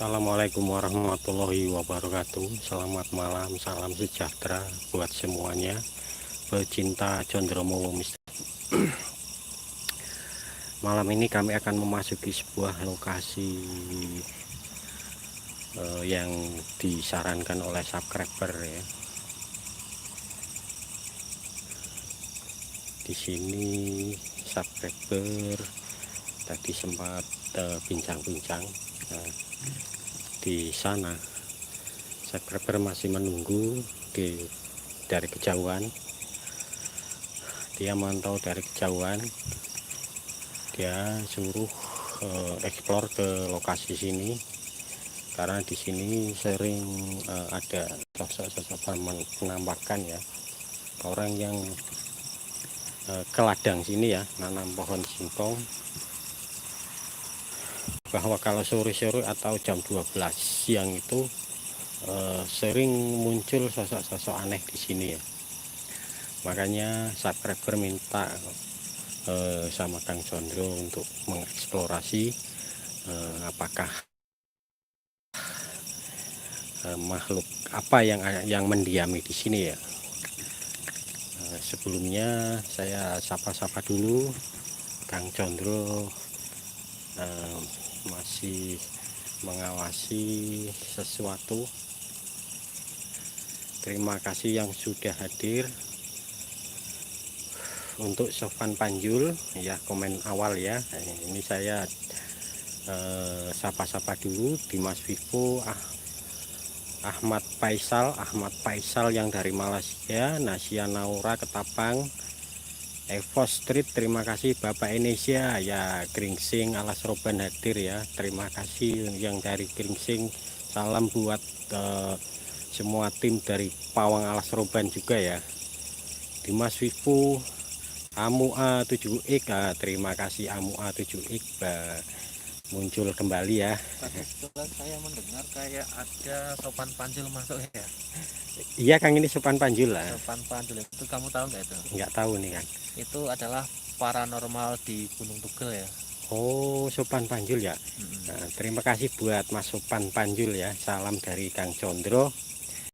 Assalamualaikum warahmatullahi wabarakatuh. Selamat malam, salam sejahtera buat semuanya pecinta Condromo Misteri. Malam ini kami akan memasuki sebuah lokasi yang disarankan oleh subscriber ya. Di sini subscriber tadi sempat bincang-bincang. Di sana subscriber masih menunggu dari kejauhan. Dia mantau dari kejauhan, dia suruh explore ke lokasi sini karena di sini sering ada sosok-sosok menampakkan ya, orang yang ke ladang sini ya, nanam pohon singkong, bahwa kalau sore-sore atau jam 12 siang itu sering muncul sosok-sosok aneh di sini ya. Makanya subscriber minta sama Kang Condro untuk mengeksplorasi apakah makhluk apa yang mendiami di sini ya. Sebelumnya saya sapa-sapa dulu Kang Condro masih mengawasi sesuatu. Terima kasih yang sudah hadir. Untuk Sofan Panjul ya, komen awal ya. Ini saya sapa-sapa dulu. Dimas Vivo, Ahmad Faisal yang dari Malaysia, Nasia Naura Ketapang, Evo Street, terima kasih Bapak Indonesia ya. Gringsing Alas Roban hadir ya, terima kasih yang dari Gringsing. Salam buat semua tim dari Pawang Alas Roban juga ya. Dimas Vivo, Amu A7X, terima kasih Amu A7X muncul kembali ya. Kebetulan saya mendengar kayak ada Sopan Panjul masuk ya. Iya Kang, ini Sopan Panjul lah. Sopan Panjul itu kamu tahu nggak itu? Nggak tahu nih Kang. Itu adalah paranormal di Gunung Tugel ya. Oh, Sopan Panjul ya. Nah, terima kasih buat Mas Sopan Panjul ya. Salam dari Kang Condro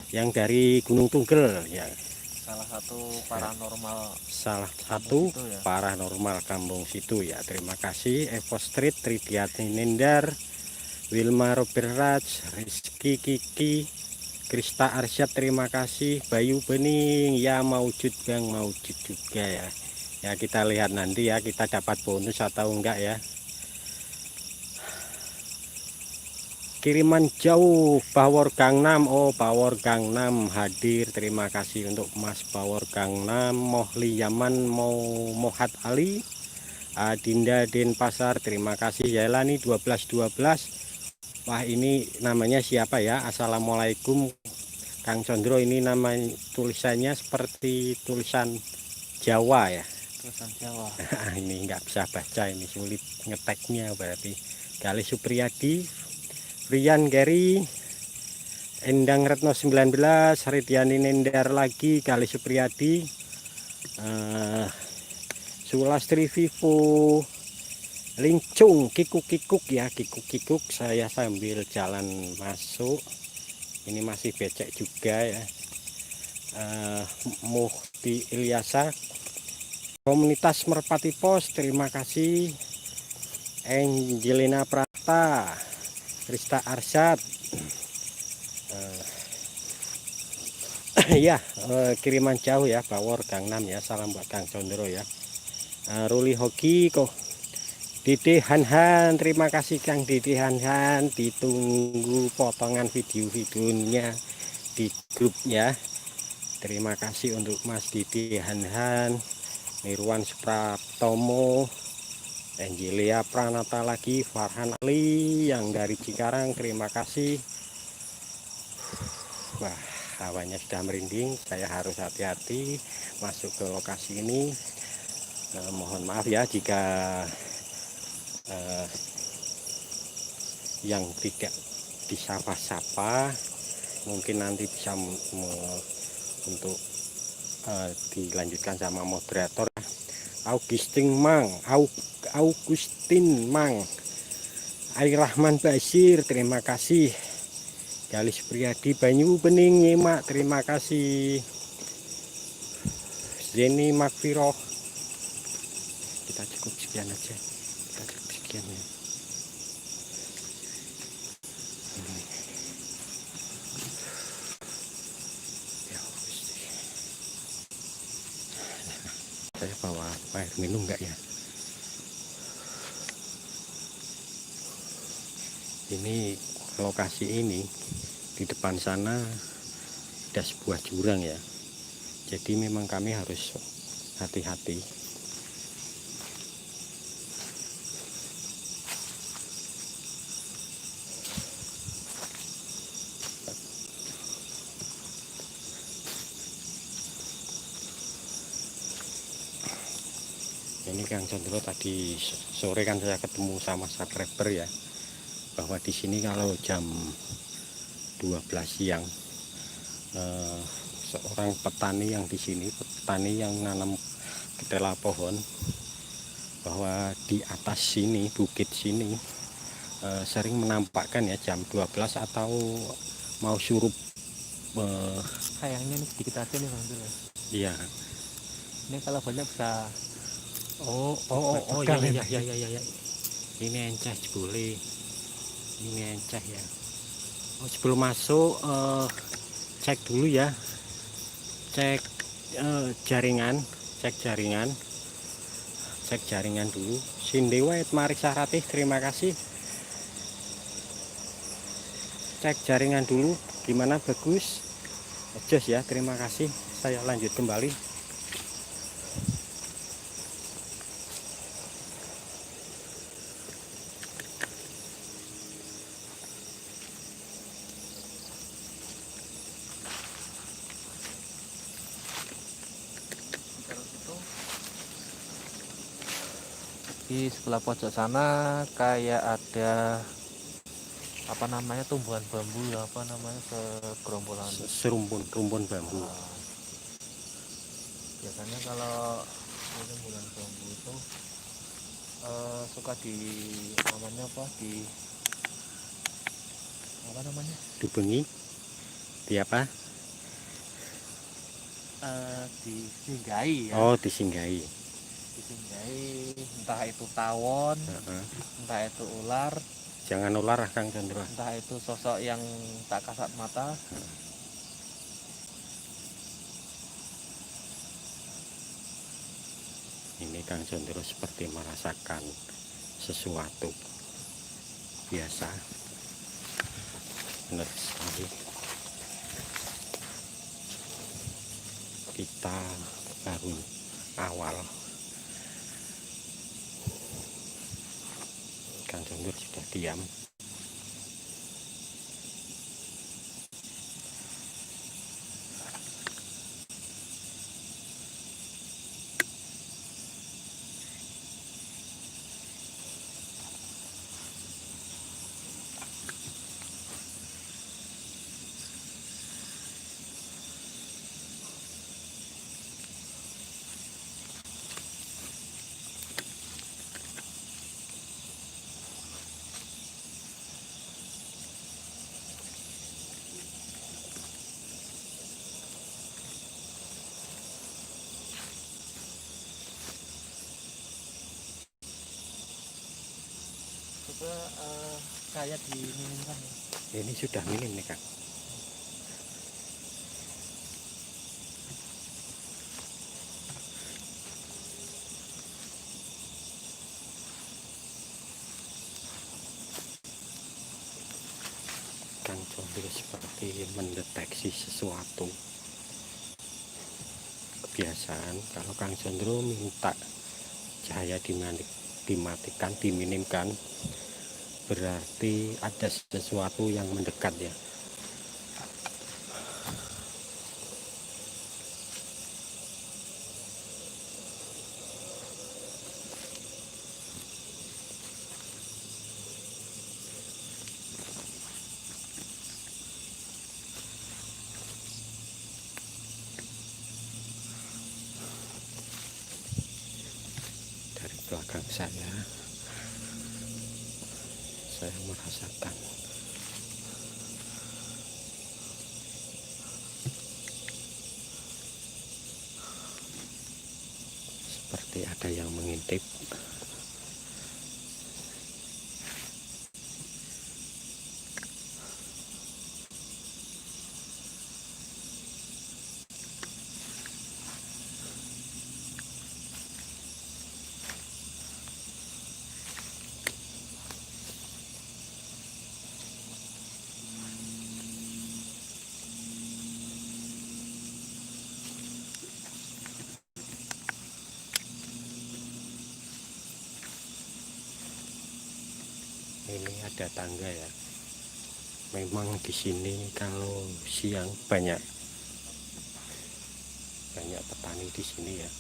yang dari Gunung Tugel ya. Salah satu paranormal ya. Paranormal kampung situ ya. Terima kasih Evo Street, Tridiati Nindar, Wilma Robert Raj, Rizky Kiki, Krista Arsyad, terima kasih. Bayu Bening ya, maujud Bang, maujud juga ya. Ya kita lihat nanti ya, kita dapat bonus atau enggak ya. Kiriman jauh Power Gangnam, oh Power Gangnam hadir, terima kasih untuk Mas Power Gangnam. Mohli Yaman, Mohat Ali, Adinda Denpasar, terima kasih. Yailani 1212, wah ini namanya siapa ya? Assalamualaikum Kang Condro, ini nama tulisannya seperti tulisan Jawa ya. Tulisan Jawa. Ini nggak bisa baca, ini sulit ngeteknya berarti. Gali Supriyadi, Rian Gary, Endang Retno 19, Ridiani Nendar lagi, Gali Supriyadi, Sulastri Vivo, Lincung, Kikuk ya, Kikuk. Saya sambil jalan masuk. Ini masih becek juga ya. Muhti Ilyasa, Komunitas Merpati Pos, terima kasih. Angelina Prata, Krista Arsyad, ya kiriman jauh ya, Power Gangnam ya. Salam buat Kang Condro ya. Ruli Hoki kok, Dede Han, terima kasih Kang Dede Han. Ditunggu potongan video-videonya di grupnya. Terima kasih untuk Mas Dede Han, Nirwan Supratomo, Angelia Pranata lagi, Farhan Ali yang dari Cikarang, terima kasih. Wah, hawanya sudah merinding, saya harus hati-hati masuk ke lokasi ini. Mohon maaf ya jika yang tidak disapa-sapa, mungkin nanti bisa untuk dilanjutkan sama moderator. Augustin Mang, Air Rahman Basir, terima kasih. Galis Priadi Banyu Bening nyimak, terima kasih. Zeni Makfiroh, kita cukup sekian aja, kita cukup sekian ya. Saya bawa air minum enggak ya? Ini lokasi ini di depan sana ada sebuah jurang ya. Jadi memang kami harus hati-hati. Ini Kang Condro, tadi sore kan saya ketemu sama subscriber ya, bahwa di sini kalau jam 12 siang seorang petani yang di sini, petani yang nanam ketela pohon, bahwa di atas sini, bukit sini sering menampakkan ya jam 12 atau mau surup. Sayangnya ini sedikit aja nih Bang Dul. Iya. Ini kalau banyak bisa Oh iya. Ini encah boleh. Ini encah ya. Oh, sebelum masuk cek dulu ya. Cek jaringan, cek jaringan dulu. Sindewa Marik Saratih, terima kasih. Cek jaringan dulu gimana, bagus. Jos ya, terima kasih. Saya lanjut kembali. di sebelah pojok sana kayak ada apa namanya, tumbuhan bambu, apa namanya, segerombolan. Rumpun bambu. Biasanya kalau tumbuhan bambu itu suka di namanya apa namanya, Dubengi di apa? disinggahi ya. Oh, disinggahi. Entah itu tawon, entah itu ular. Jangan ular Kang Condro. Entah itu sosok yang tak kasat mata. Ini Kang Condro seperti merasakan sesuatu biasa. Benar sekali. Kita baru awal. Kang Condro sudah diam. Coba kayak diminimkan ya. Ini sudah minim nih Kang. Kang Condro seperti mendeteksi sesuatu. Kebiasaan kalau Kang Condro minta cahaya dimatikan, diminimkan, berarti ada sesuatu yang mendekat ya. Dari belakang saya saya merasakan seperti ada yang mengintip. Ini ada tangga ya. Memang di sini kalau siang banyak petani di sini ya.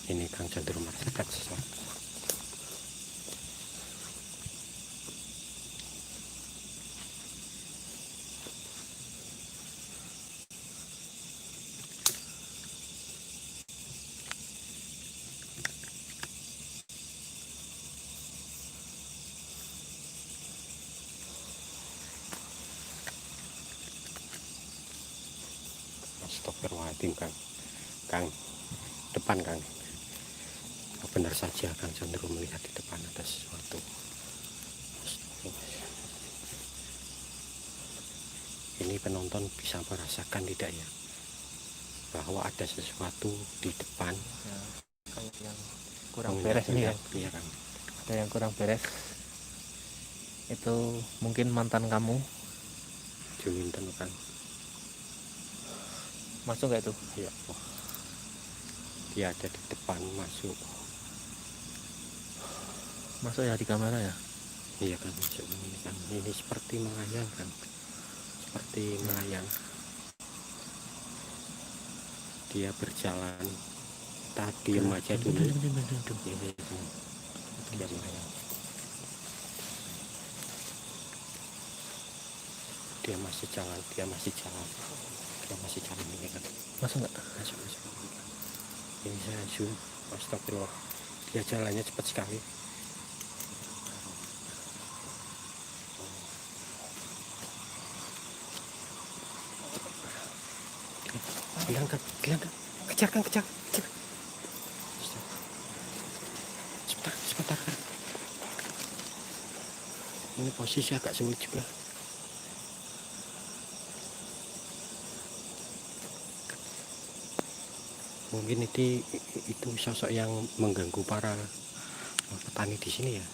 Ini Kang cenderung merasakan sesuatu. Astagfirullahaladzim Kang, depan Kang. Benar saja Kang cenderung melihat di depan ada sesuatu. Ini penonton bisa merasakan tidak ya, bahwa ada sesuatu di depan ya, kayak yang kurang beres nih ya. Iya Kang. Ada yang kurang beres. Itu mungkin mantan kamu. Juminten Kang. Masuk gak itu? Iya. Oh. Dia ada di depan, masuk ya di kamera ya. Iya kan, masuk ini kan. Ini seperti melayang kan, seperti melayang. Dia berjalan, tadi diam aja dulu. Ini kan, dia melayang. Dia masih jalan ini kan. Masuk nggak? Masuk. Ini saya zoom. Astagfirullah, dia jalannya cepat sekali. Gilang kan, kejar. Sebentar. Ini posisi agak sulit juga. Mungkin itu sosok yang mengganggu para petani di sini ya.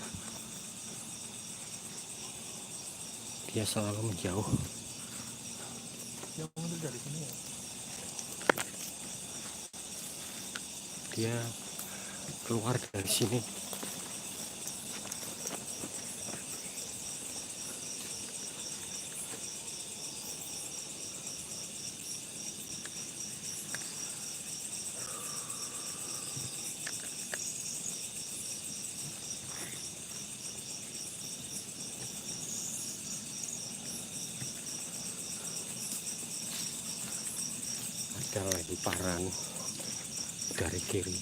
Dia selalu menjauh. Yang mundur dari sini ya. Dia keluar dari sini. Ada lemparan dari kiri.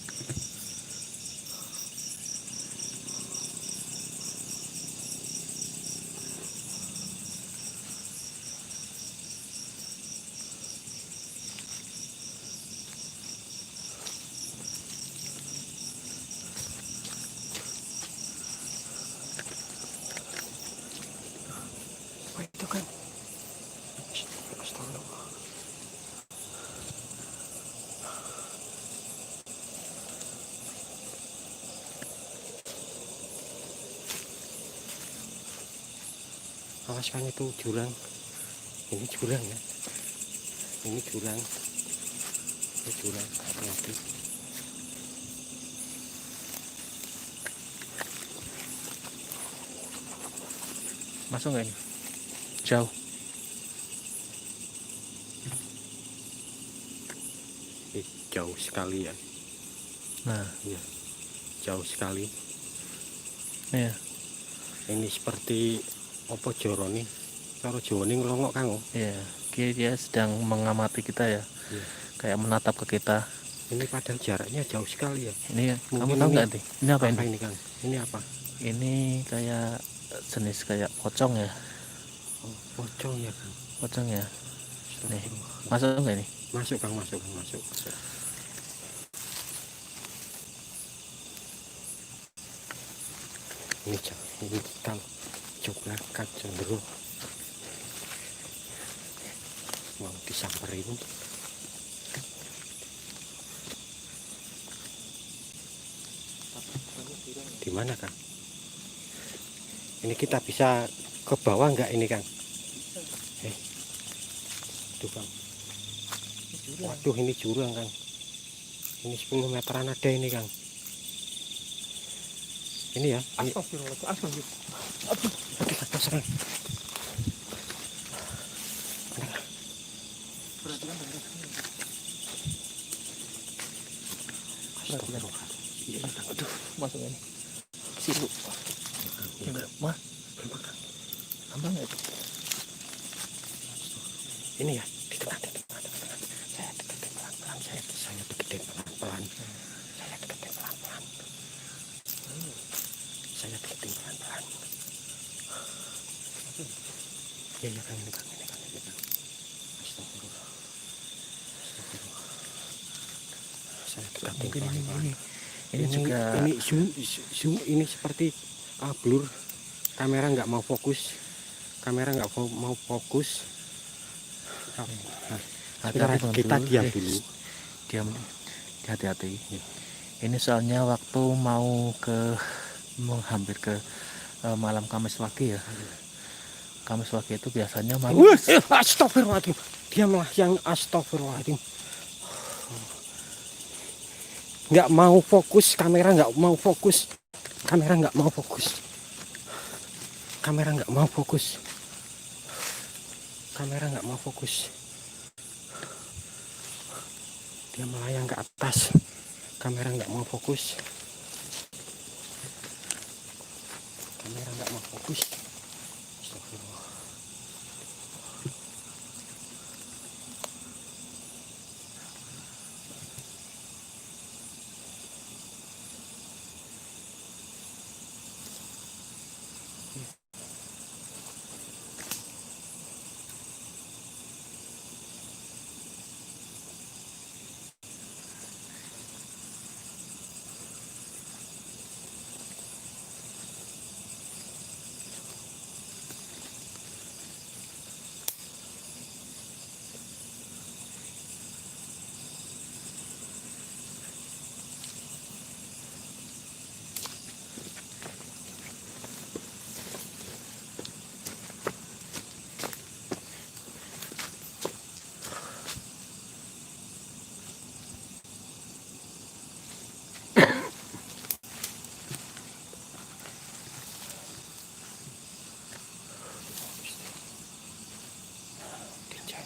Apa itu kan? Astagfirullah. Awas kan, itu jurang. Ini jurang ya. Ini jurang. Hati-hati. Masuk nggak ini? Jauh. Jauh sekali ya. Nah, Iya. Jauh sekali. iya. Ini seperti apa joro nih? Karo Jawa ning ngelongok Kang. Iya. dia sedang mengamati kita ya, Iya. kayak menatap ke kita. Ini padahal jaraknya jauh sekali ya. Ini kamu Mungkin tahu ini nggak nih? Ini apa ini? ini Kang? Ini apa? Ini kayak jenis kayak pocong ya, Oh, pocong ya Kang. pocong ya. Nih, Astagfirullah. masuk nggak ini? Masuk Kang, masuk Kang, masuk. Ini kalau coba Kang cenderung mau disamperin. Di mana Kang? Ini kita bisa ke bawah nggak ini Kang? Tuh Kang. Waduh, ini jurang Kang. Ini 10 meteran ada ini Kang. Ini ya. Ini. Astagfirullah. Aduh, serang. Astagfirullah. Iya, aduh, Masuk ini. Situ. Mah, tambah nggak itu? ini ya, di tengah. Saya deketin pelan-pelan. Saya deketin pelan-pelan. Iya Kang, ini Kang. Astagfirullah. Saya deketin Mungkin pelan-pelan. ini juga ini zoom ini seperti blur. Kamera nggak mau fokus. hati-hati Kita dulu. diam dulu. Diam, hati-hati. Ya. Ini soalnya waktu mau hampir ke malam Kamis Wage ya. Kamis Wage itu biasanya malam. Astagfirullahaladzim. Diamlah yang astagfirullahaladzim. Nggak mau fokus, kamera nggak mau fokus. Dia melayang ke atas, kamera nggak mau fokus. Astagfirullah.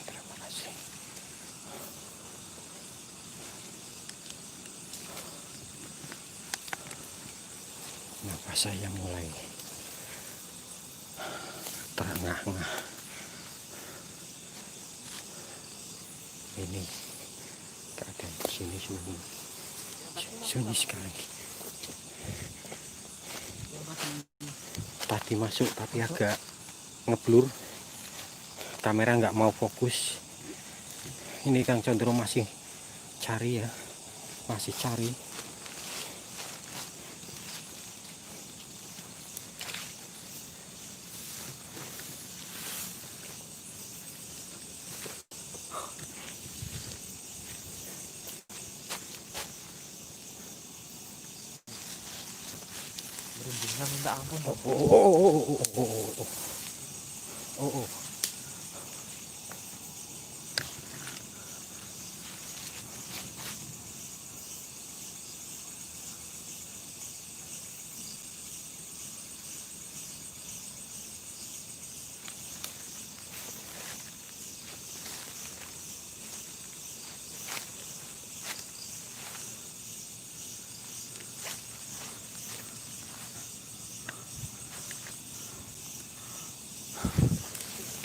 Terima kasih. Nafas saya mulai terengah-engah. Ini keadaan di sini sunyi sekali. Tadi masuk tapi agak ngeblur, kamera nggak mau fokus. Ini Kang Condro masih cari. Merindingnya minta ampun. Oh.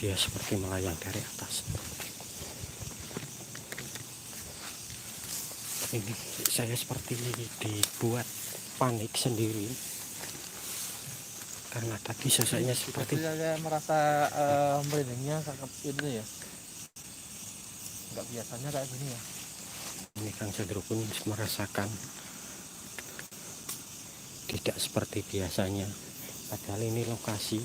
Dia seperti melayang dari atas. Ini saya seperti dibuat panik sendiri karena tadi sosoknya seperti saya merasa merindingnya sangat ini ya, nggak biasanya kayak gini ya. ini Kang Sondro pun merasakan tidak seperti biasanya, padahal ini lokasi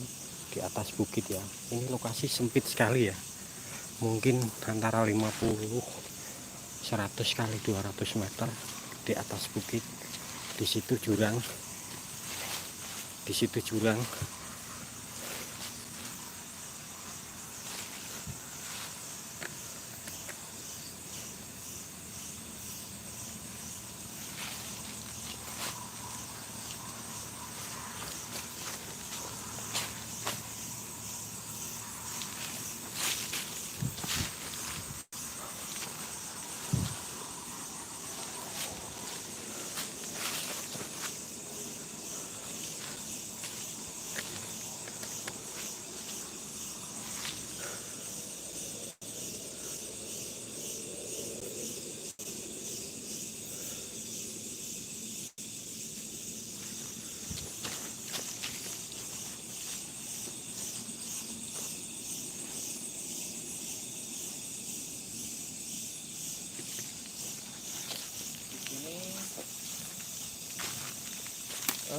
di atas bukit ya. Ini lokasi sempit sekali ya, mungkin antara 50 100 kali 200 meter di atas bukit. Di situ jurang, di situ jurang.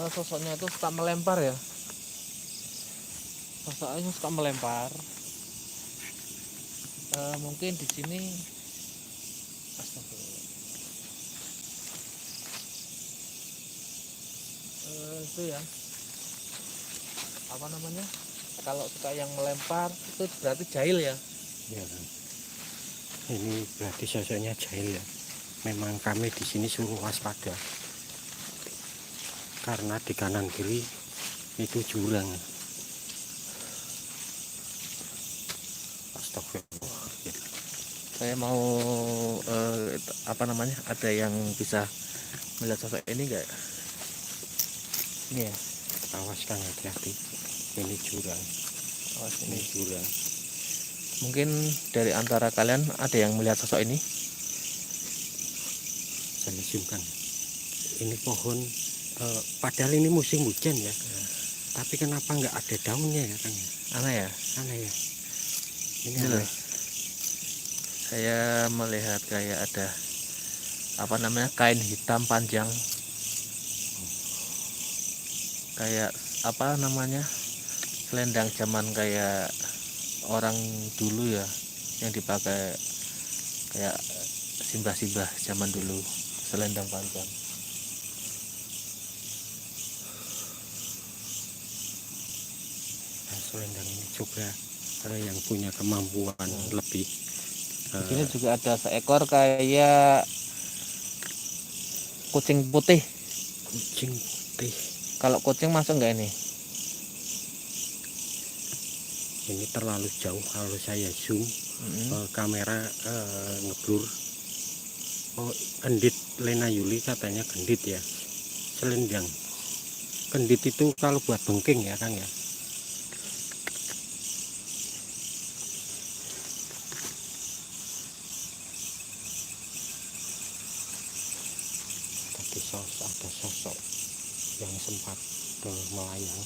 Sosoknya itu suka melempar ya, sosoknya suka melempar. Mungkin di sini, astagfirullah, itu ya, apa namanya, kalau suka yang melempar itu berarti jahil ya. Ya, ini berarti sosoknya jahil ya. Memang kami di sini suruh waspada karena di kanan kiri itu jurang. Astagfirullah. Saya mau apa namanya, ada yang bisa melihat sosok ini enggak? Ini ya. Awas Kang, hati-hati. Ini jurang. Awas Ini jurang. Mungkin dari antara kalian ada yang melihat sosok ini? Saya zoomkan. Ini pohon, padahal ini musim hujan ya. Tapi kenapa nggak ada daunnya ya Kang? Aneh ya. Aneh ya. Ini Ini loh. aneh. Saya melihat kayak ada apa namanya, kain hitam panjang, kayak apa namanya, selendang zaman kayak orang dulu ya, yang dipakai kayak simbah-simbah zaman dulu, selendang panjang. Nah, selendang ini juga yang punya kemampuan lebih. Di sini juga ada seekor kayak kucing putih. Kucing putih. Kalau kucing masuk nggak ini? Ini terlalu jauh kalau saya zoom. Kamera ngeblur. Oh, gendit Lena Yuli katanya gendit ya. Selendang. Gendit itu kalau buat bengking ya Kang ya. Ada sosok yang sempat melayang.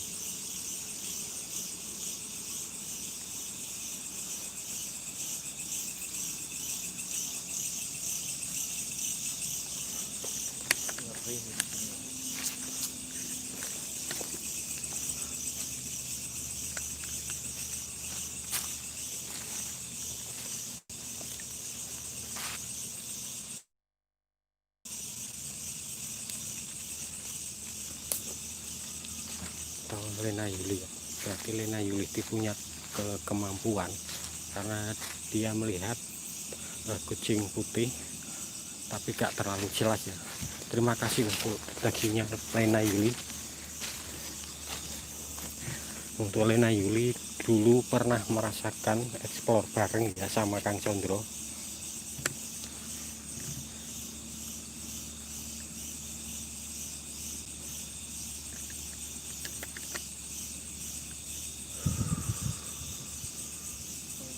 Lena Yuli ya. Berarti Lena Yuli itu punya kemampuan karena dia melihat kucing putih tapi gak terlalu jelas ya. Terima kasih untuk baginya Lena Yuli. Untuk Lena Yuli dulu pernah merasakan explore bareng ya sama Kang Sondro.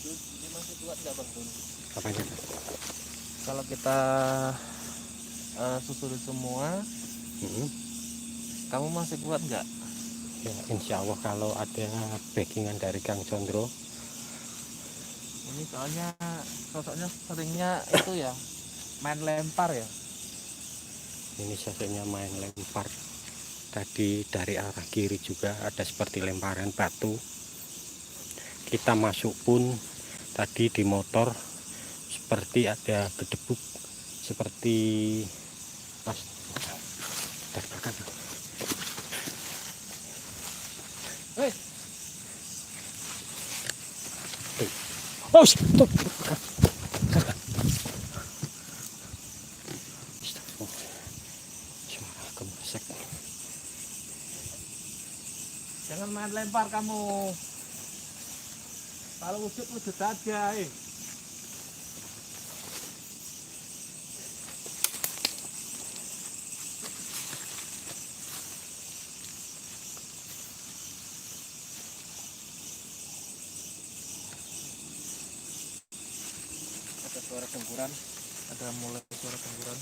Ini masih kuat nggak Bang? Apanya? Kalau kita susuri semua. Mm-mm. Kamu masih kuat nggak? Ya, insya Allah kalau ada backingan dari Kang Condro. Ini soalnya sosoknya seringnya itu ya main lempar ya. Ini sosoknya main lempar. Tadi dari arah kiri juga ada seperti lemparan batu. Kita masuk pun tadi di motor seperti ada gedebuk, seperti pas dari belakang. Oh, stop. Suara gemesak. Jangan main lempar kamu. Kalau wujud wujud aja. Ada suara gempuran. Ada mulai suara gempuran.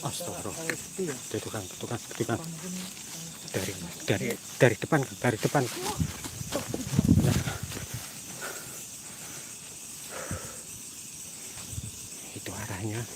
Astagfirullah. Itu tukang dari depan, dari depan. Ya, itu arahnya.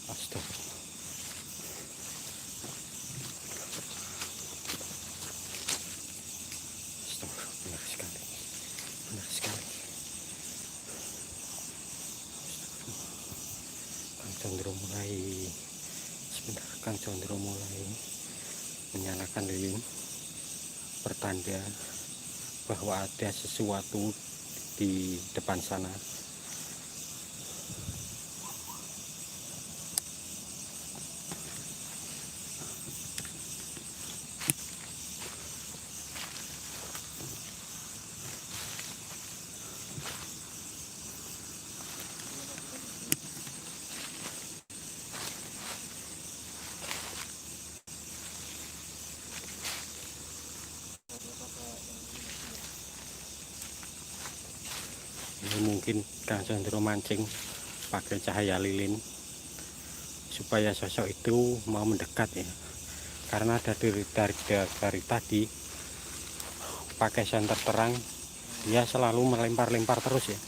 Astagfirullah. Astagfirullah, benar sekali. Benar sekali. Kang Condro mulai sebentar. Kang Condro mulai menyalakan lilin, pertanda bahwa ada sesuatu di depan sana. Ini mungkin Kang Condro mancing pakai cahaya lilin supaya sosok itu mau mendekat ya, karena dari tadi pakai senter terang dia selalu melempar-lempar terus ya.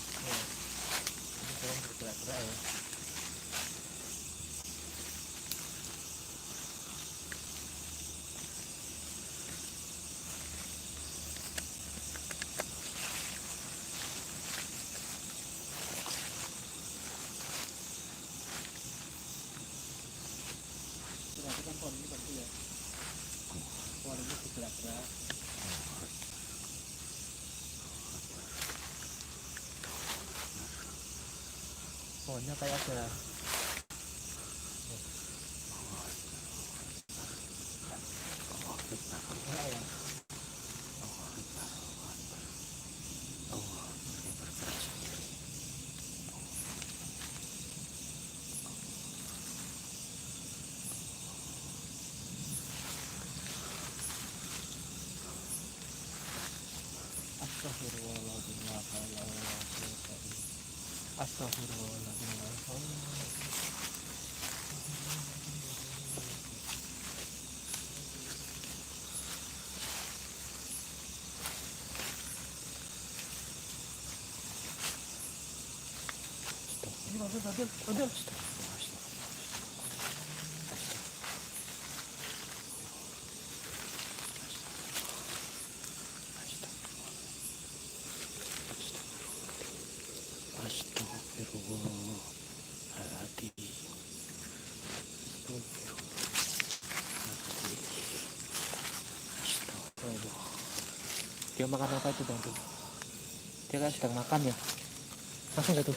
Pohonnya kayak ada Astagfirullahaladzim. Badul. Dia makan apa itu bang? Dia kan sedang makan ya. Langsung gak tuh?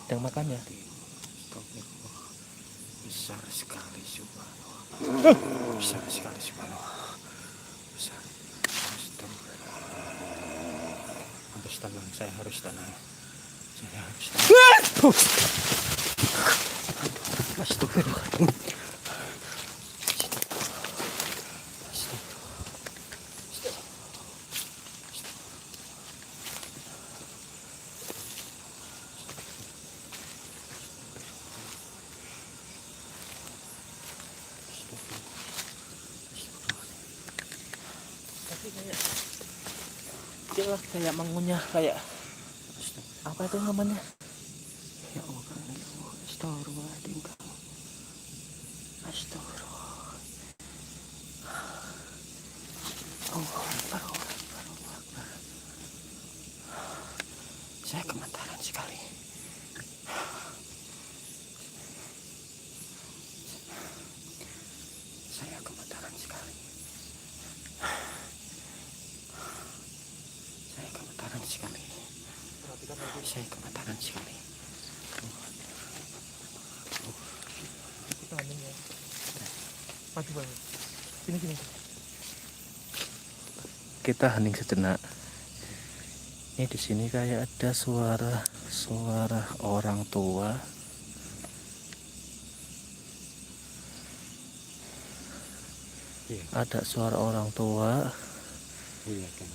Sedang makan ya. Besar sekali subhanallah. Besar sekali subhanallah. Besar. Harus tenang, saya harus tenang. Saya harus tenang. Astagfirullah. Tapi kayak dia lah kayak mengunyah kayak apa itu namanya? Ya Allah, astagfirullahaladzim. Astagfirullah. Allah Akbar, Allah Akbar, Allah Akbar. Saya gemetaran sekali. Saya gemetaran sekali. Saya gemetaran sekali. Saya gemetaran sekali. Kita amin ya. Maju bang. Sini. Kita hening sejenak. Ini di sini kayak ada suara orang tua. Iya. Ada suara orang tua. Iya kan.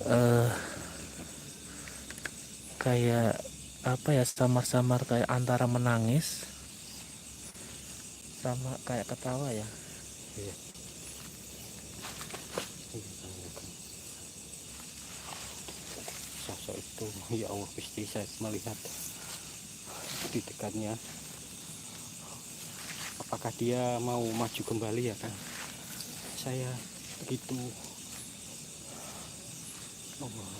Kayak apa ya, samar-samar kayak antara menangis sama kayak ketawa ya. Iya. Sosok itu, ya Allah Gusti, saya melihat di dekatnya. Apakah dia mau maju kembali ya kan? Saya begitu. Allah.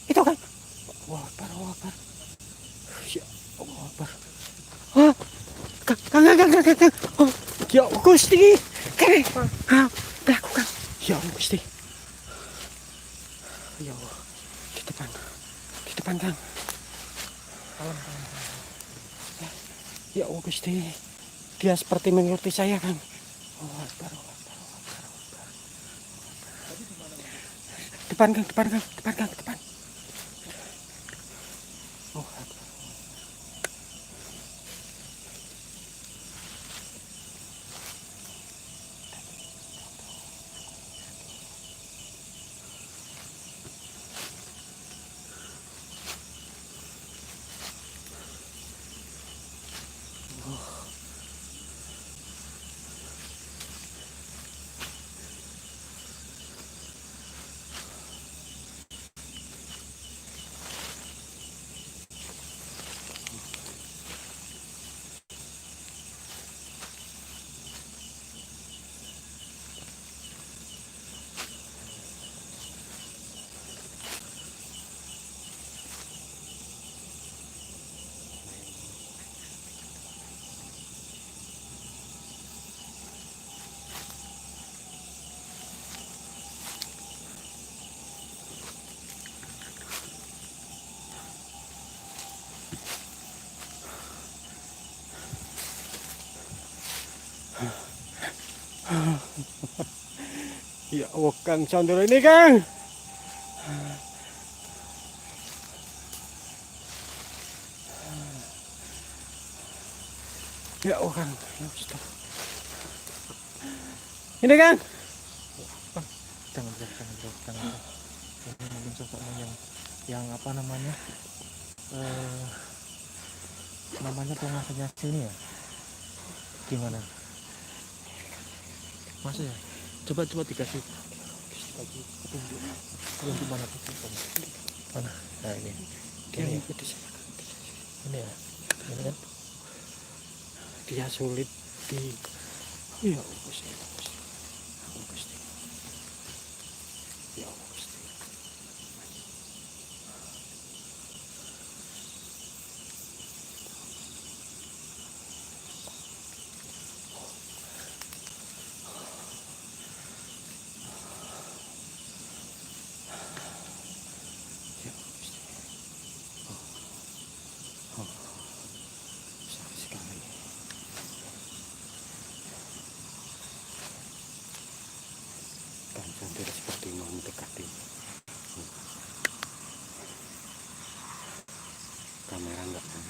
Itu kan. Allah Akbar, Allah Akbar. Ya Allah Akbar. Oh, ya Gusti. Lakukan. Ya Allah Gusti. Ya Allah. Di depan Kang. Ya Allah Gusti. Dia seperti mengerti saya Kang. Allah Akbar, Allah Akbar, Allah Akbar, Allah Akbar. Depan Kang. Oh, Akbar. Ya Allah Kang Condro ini Kang. Ya Allah Kang. Ini Kang. Jangan bro, jangan bro. Ini mungkin sosoknya yang apa namanya pengasasnya sini ya, gimana masa ya, coba dikasih petunjuk mana petunjuk mana. Nah ini Dia ini mengikuti saya. ini ya, ini kan Dia sulit di. Ya Allah Gusti. Gusti. Ya Allah Gusti. Ya Allah Gusti. Sakit sekali. Kang Condro seperti mau mendekati. Kamera enggak Kang?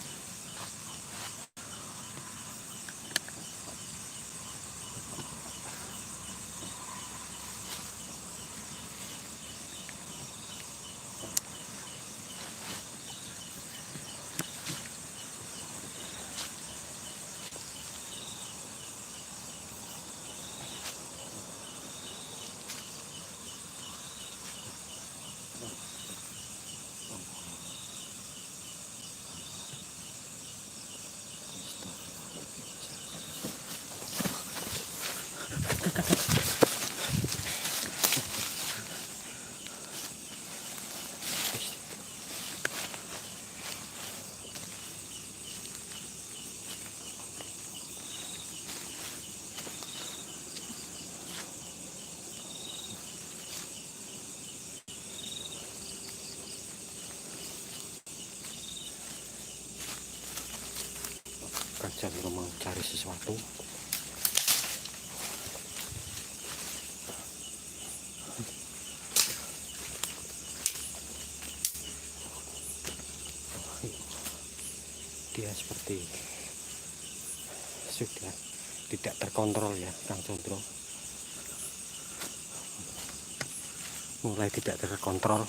Kang Condro mau cari sesuatu. Dia seperti sudah tidak terkontrol ya Kang Condro. Mulai tidak terkontrol.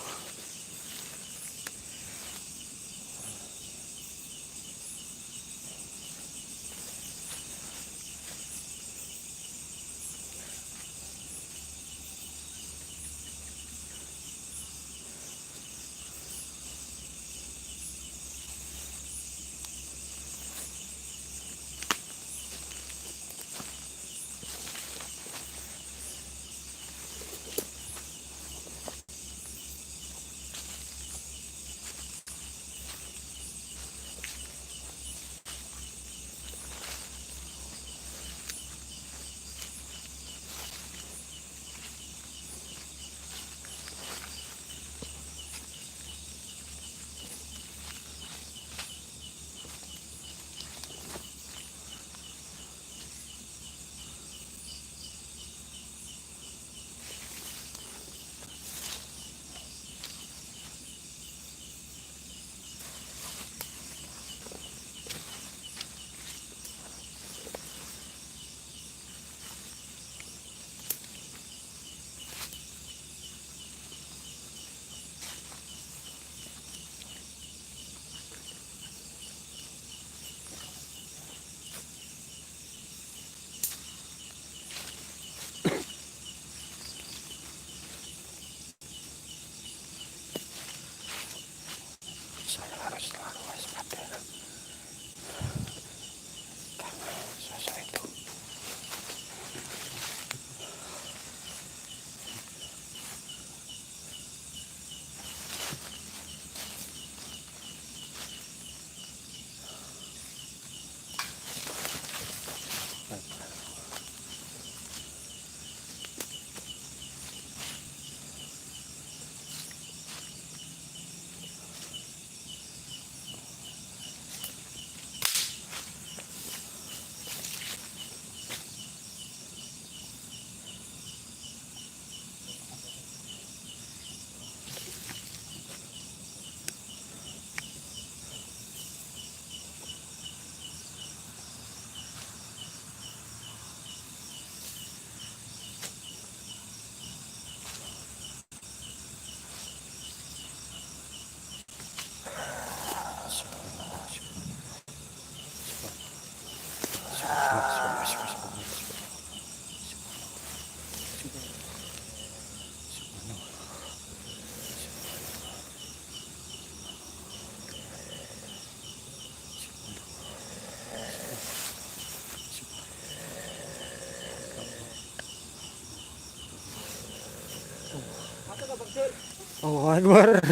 Akbar.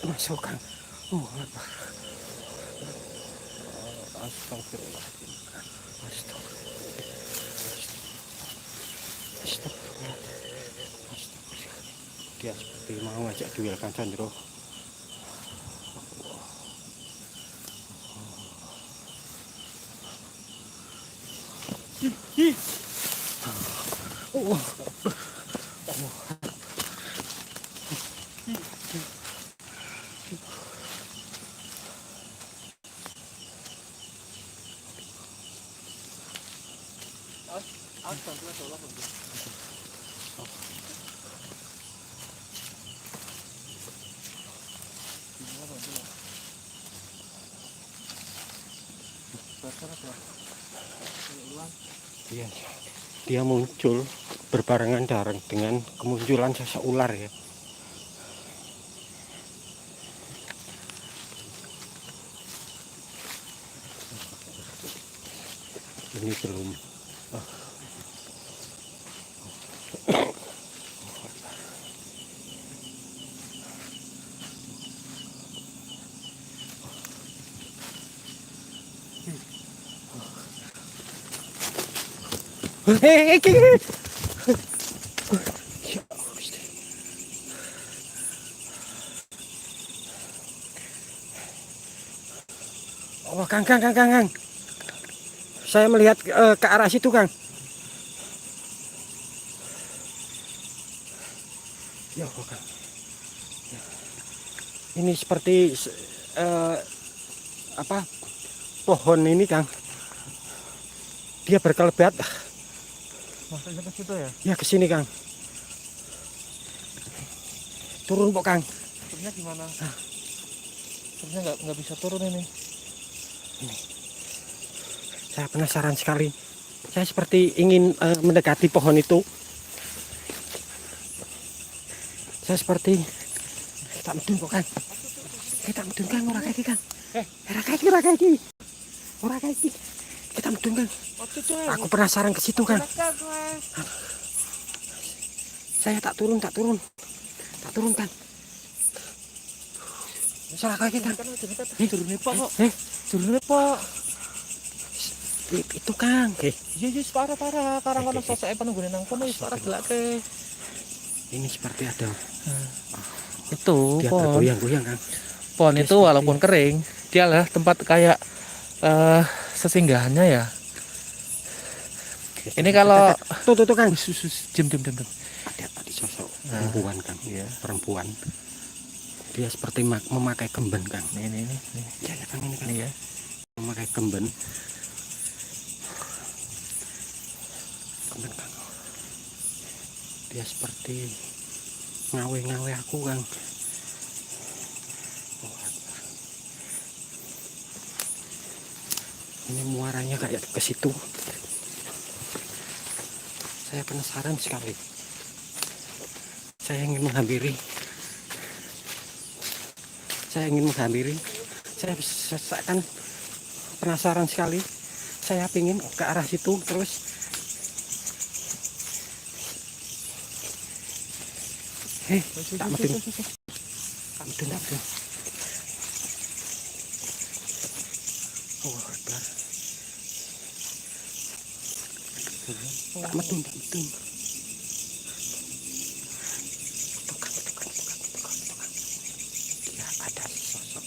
Masuk Kang. Akbar. Astagfirullahaladzim. Dia seperti mau ngajak duel Kang Chandra. Dia muncul berbarengan dengan kemunculan sosok ular ya. Ini belum. Oh, Kang. Saya melihat ke arah situ, Kang. Ya, Kang. Ini seperti apa? Pohon ini, Kang. Dia berkelebat. Maksudnya ke situ ya? Ya, ke sini, Kang. Turun, Pok, Kang. Turunnya gimana? Turunnya nggak bisa turun ini. Saya penasaran sekali. Saya seperti ingin mendekati pohon itu. Saya seperti tak medun, Pok, Kang. Tak medun, Kang. Ora kaki, Kang. Ora kaki. Kita medun, Kang. Aku penasaran ke situ, Kang. Saya tak turun, Kang. Salah kaki, Kang. Turunnya Pak kok. Turunnya Pak. Itu, Kang. Iya, parah. Karang kono sosok penunggunya nang kono wis parah delake. Ini seperti ada. Itu Dia pohon. bergoyang-goyang, Kang. Pohon itu walaupun kering, dia lah tempat kayak sesinggahannya ya. Ini kalau tuh, Kang. Jam. Ada tadi sosok perempuan, Kang. Iya. Perempuan. Dia seperti memakai kemben, Kang. Ini. Ya, Kang, ini, Kang. Ini ya. Memakai kemben, Kang. Dia seperti ngawe aku, Kang. Ini muaranya kayak ke situ. Saya penasaran sekali. Saya ingin menghampiri. Saya kan penasaran sekali. Saya ingin ke arah situ terus. Tak medun. Oh, Akbar. Tak medun. Tukang. Dia ada sosok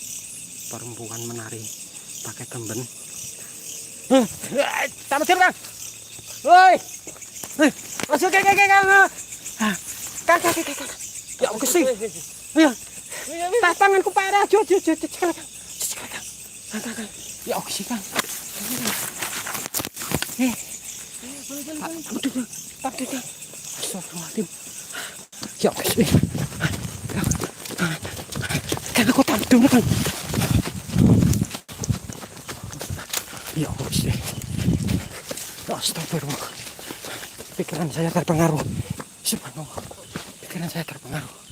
perempuan menari pakai kemben. Tak medun, Kang. Woi. Masuk, Kang. Kang. Ya, aku sih. Ya. Tanganku parah. Kang. Ya, aku sih, Kang. Tak medun. Astagfirullahaladzim. Ya, aku sih. Kang, aku tak medun, Kang. Ya, aku sih. Astagfirullah. Pikiran saya terpengaruh. Subhanallah. Pikiran saya terpengaruh.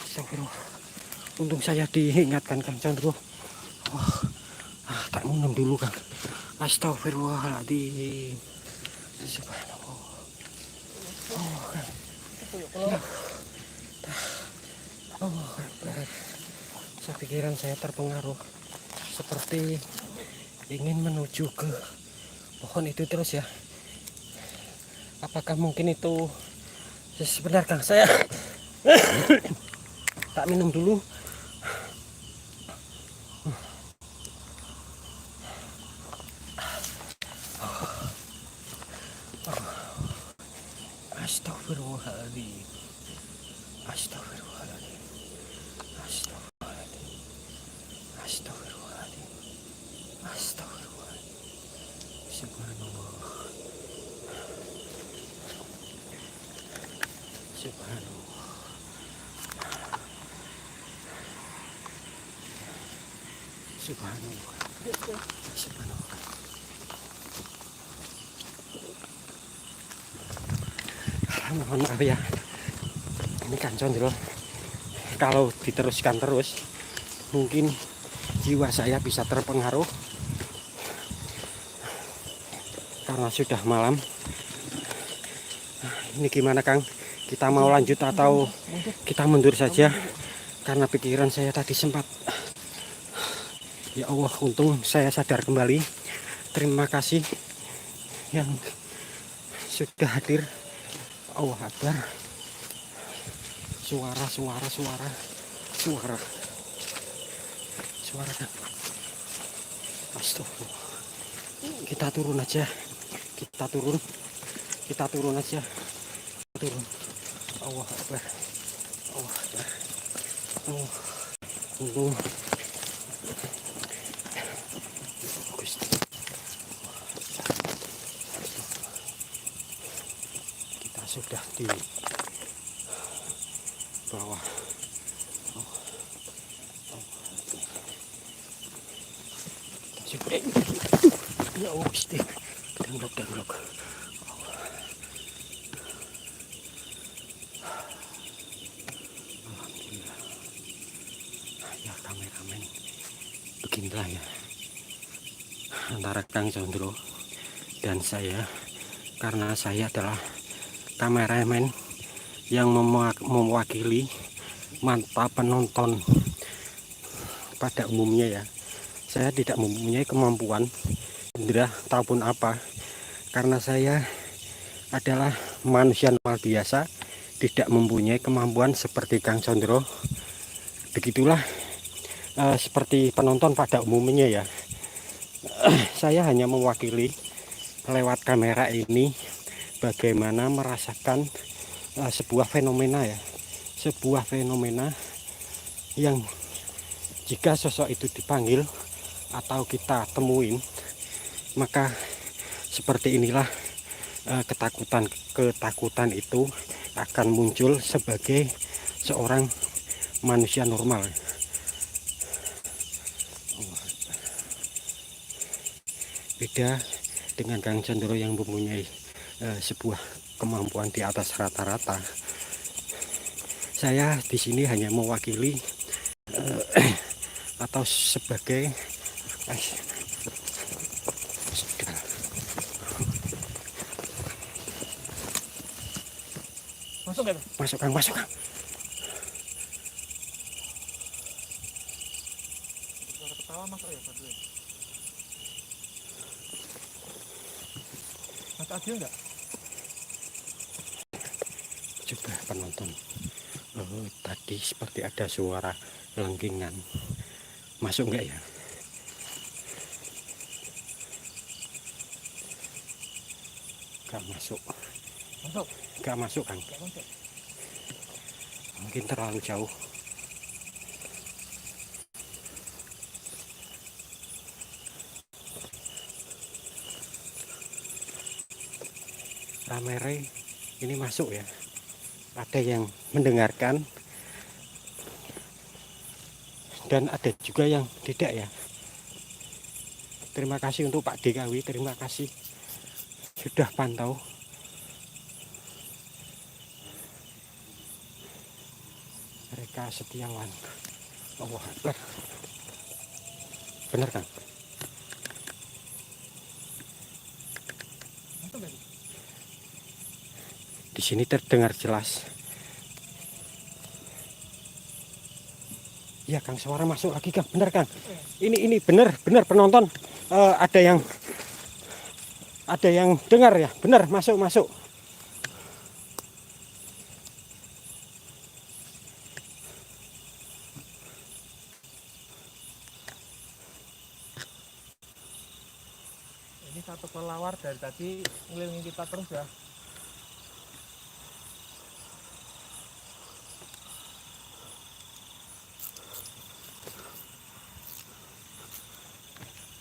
Astagfirullah. Untung saya diingatkan, Kang Chandra. Tak minum dulu, Kang. Astagfirullahaladzim. Subhanallah. Allah Akbar. Pikiran saya terpengaruh seperti ingin menuju ke pohon itu terus ya. Apakah mungkin itu sebentar Kang, saya tak minum dulu. Astagfirullahaladzim. Astagfirullahaladzim. Astagfirullahaladzim. Astagfirullahaladzim. Astagfirullahaladzim. Subhanallah. Subhanallah. Subhanallah. Subhanallah. Mohon maaf ya, ini Kang Condro, kalau diteruskan terus mungkin jiwa saya bisa terpengaruh karena sudah malam. Ini gimana Kang, kita mau lanjut atau kita mundur saja? Karena pikiran saya tadi sempat, ya Allah, untung saya sadar kembali. Terima kasih yang sudah hadir. Allah Akbar. Suara kan. Astagfirullah. Kita turun aja. Kita turun aja. Turun. Allah Akbar. Allah Akbar. Oh. Untung. Gusti. Kita sudah di bawah. Ya Allah, Gusti. Danglok. Alhamdulillah. Ya kameramen, beginilah ya antara Kang Condro dan saya, karena saya adalah kameramen yang mewakili mata penonton pada umumnya ya. Saya tidak mempunyai kemampuan indera ataupun apa, karena saya adalah manusia normal biasa, tidak mempunyai kemampuan seperti Kang Condro. Begitulah seperti penonton pada umumnya ya. Saya hanya mewakili lewat kamera ini bagaimana merasakan sebuah fenomena ya, sebuah fenomena yang jika sosok itu dipanggil atau kita temuin, maka seperti inilah ketakutan itu akan muncul sebagai seorang manusia normal. Beda dengan Kang Condro yang mempunyai sebuah kemampuan di atas rata-rata. Saya di sini hanya mewakili atau sebagai masuk Kang. Ketawa masuk ya, Mas Adil enggak? Coba penonton. Oh, tadi seperti ada suara lengkingan. Masuk enggak ya? Enggak masuk. Enggak masuk Kang. Mungkin terlalu jauh. Kamera ini masuk ya, ada yang mendengarkan dan ada juga yang tidak ya. Terima kasih untuk Pak DKW, terima kasih sudah pantau. Mereka Setiawan. Allah Akbar. Benar kan? di sini terdengar jelas. Iya Kang, suara masuk lagi Kang, bener Kang. Ini bener penonton. Ada yang dengar ya, bener masuk. Ini satu kelelawar dari tadi ngelilingi kita terus ya.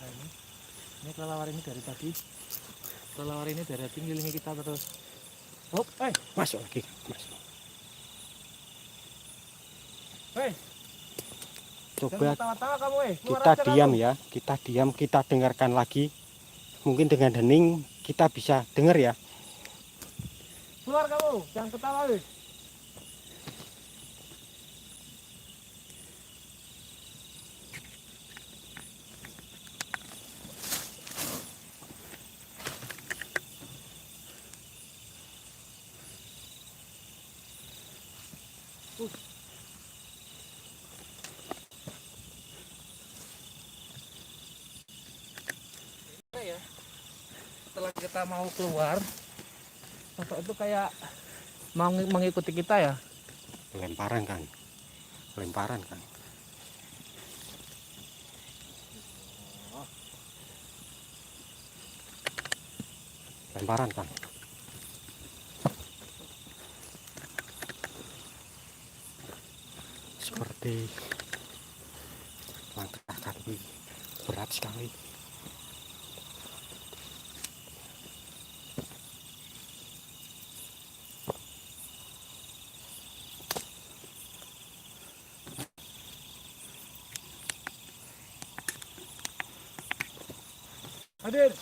Nah, ini kelelawar ini dari tadi. Kelelawar ini dari tadi ngelilingi kita terus. Oh, masuk lagi, masuk. Coba Tawa-tawa kamu, kita diam ya, kita dengarkan lagi. Mungkin dengan hening kita bisa dengar ya. Keluar kamu, jangan ketawa. Ya, setelah kita mau keluar, sosok itu kayak mau mengikuti kita ya. Lemparan kan. Lemparan. Seperti langkah kaki berat sekali. Hadir.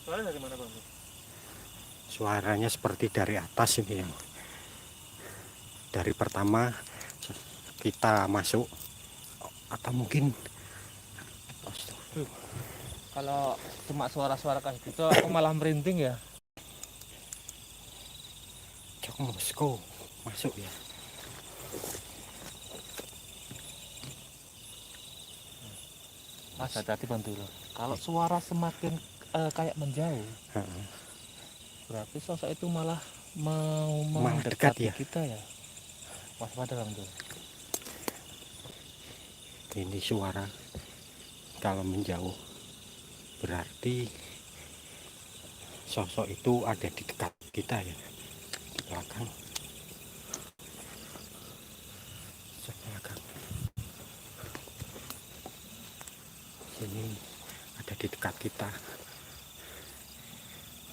Suaranya dari mana Bang? Suaranya seperti dari atas ini yang dari pertama kita masuk, atau mungkin Kalau cuma suara-suara kayak gitu aku malah merinding ya. Jok Moskow masuk ya. Mas hati-hati bantu lo. Kalau suara semakin kayak menjauh, berarti sosok itu malah mau dekat mendekati ya. kita ya. Waspada Bang tuh. Ini suara kalau menjauh berarti sosok itu ada di dekat kita ya, di belakang. Sini ada di dekat kita,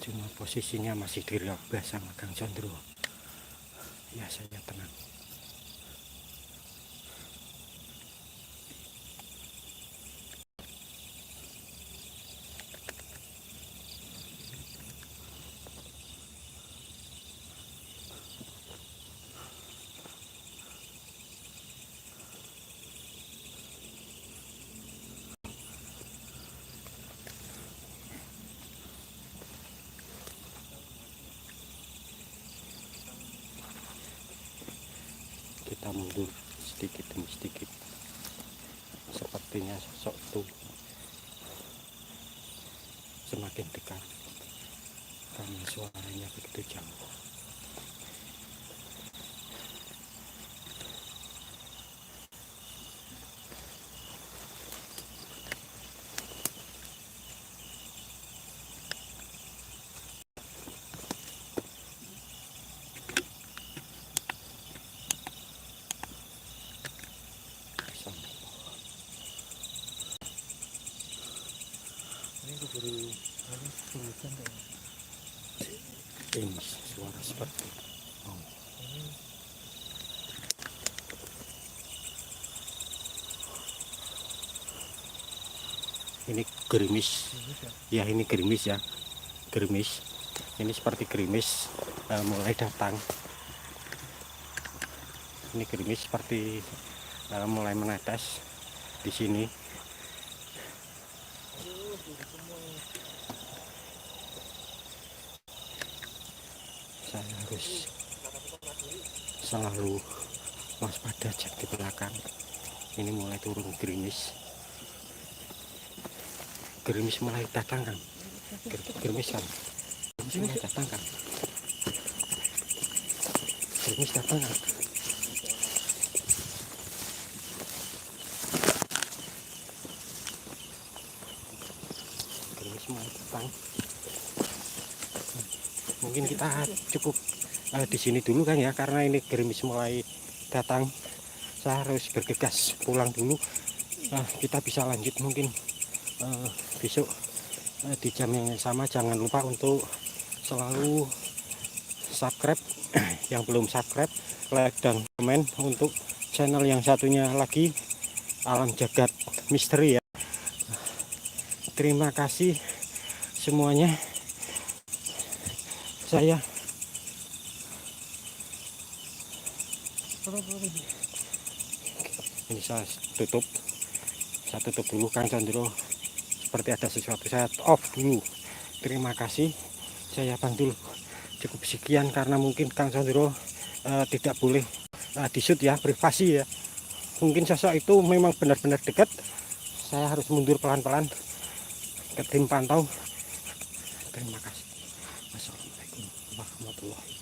cuma posisinya masih diraba sama Kang Condro. Ya, saya tenang. Kita mundur sedikit demi sedikit. Sepertinya sosok itu semakin dekat karena suaranya begitu jauh. Ini suara seperti Ini gerimis ya, ini gerimis ya, gerimis ini seperti gerimis mulai datang. Ini gerimis seperti mulai menetes di sini. Saya harus selalu waspada, cek di belakang. Ini mulai turun gerimis. Gerimis mulai datang kan? Gerimis kan? Gerimis mulai datang kan? Gerimis datang kan? Gerimis mulai datang. Mungkin kita cukup di sini dulu kan ya, karena ini gerimis mulai datang. Saya harus bergegas pulang dulu. Kita bisa lanjut mungkin besok di jam yang sama. Jangan lupa untuk selalu subscribe yang belum subscribe, like dan komen untuk channel yang satunya lagi, Alam Jagat Misteri ya. Terima kasih semuanya. Saya ini saya tutup dulu Kang Condro, seperti ada sesuatu. Saya off dulu. Terima kasih, saya bantu cukup sekian karena mungkin Kang Condro tidak boleh di-shoot ya, privasi ya. Mungkin sosok itu memang benar-benar dekat. Saya harus mundur pelan-pelan ke tim pantau. Terima kasih. Wassalamualaikum warahmatullahi wabarakatuh.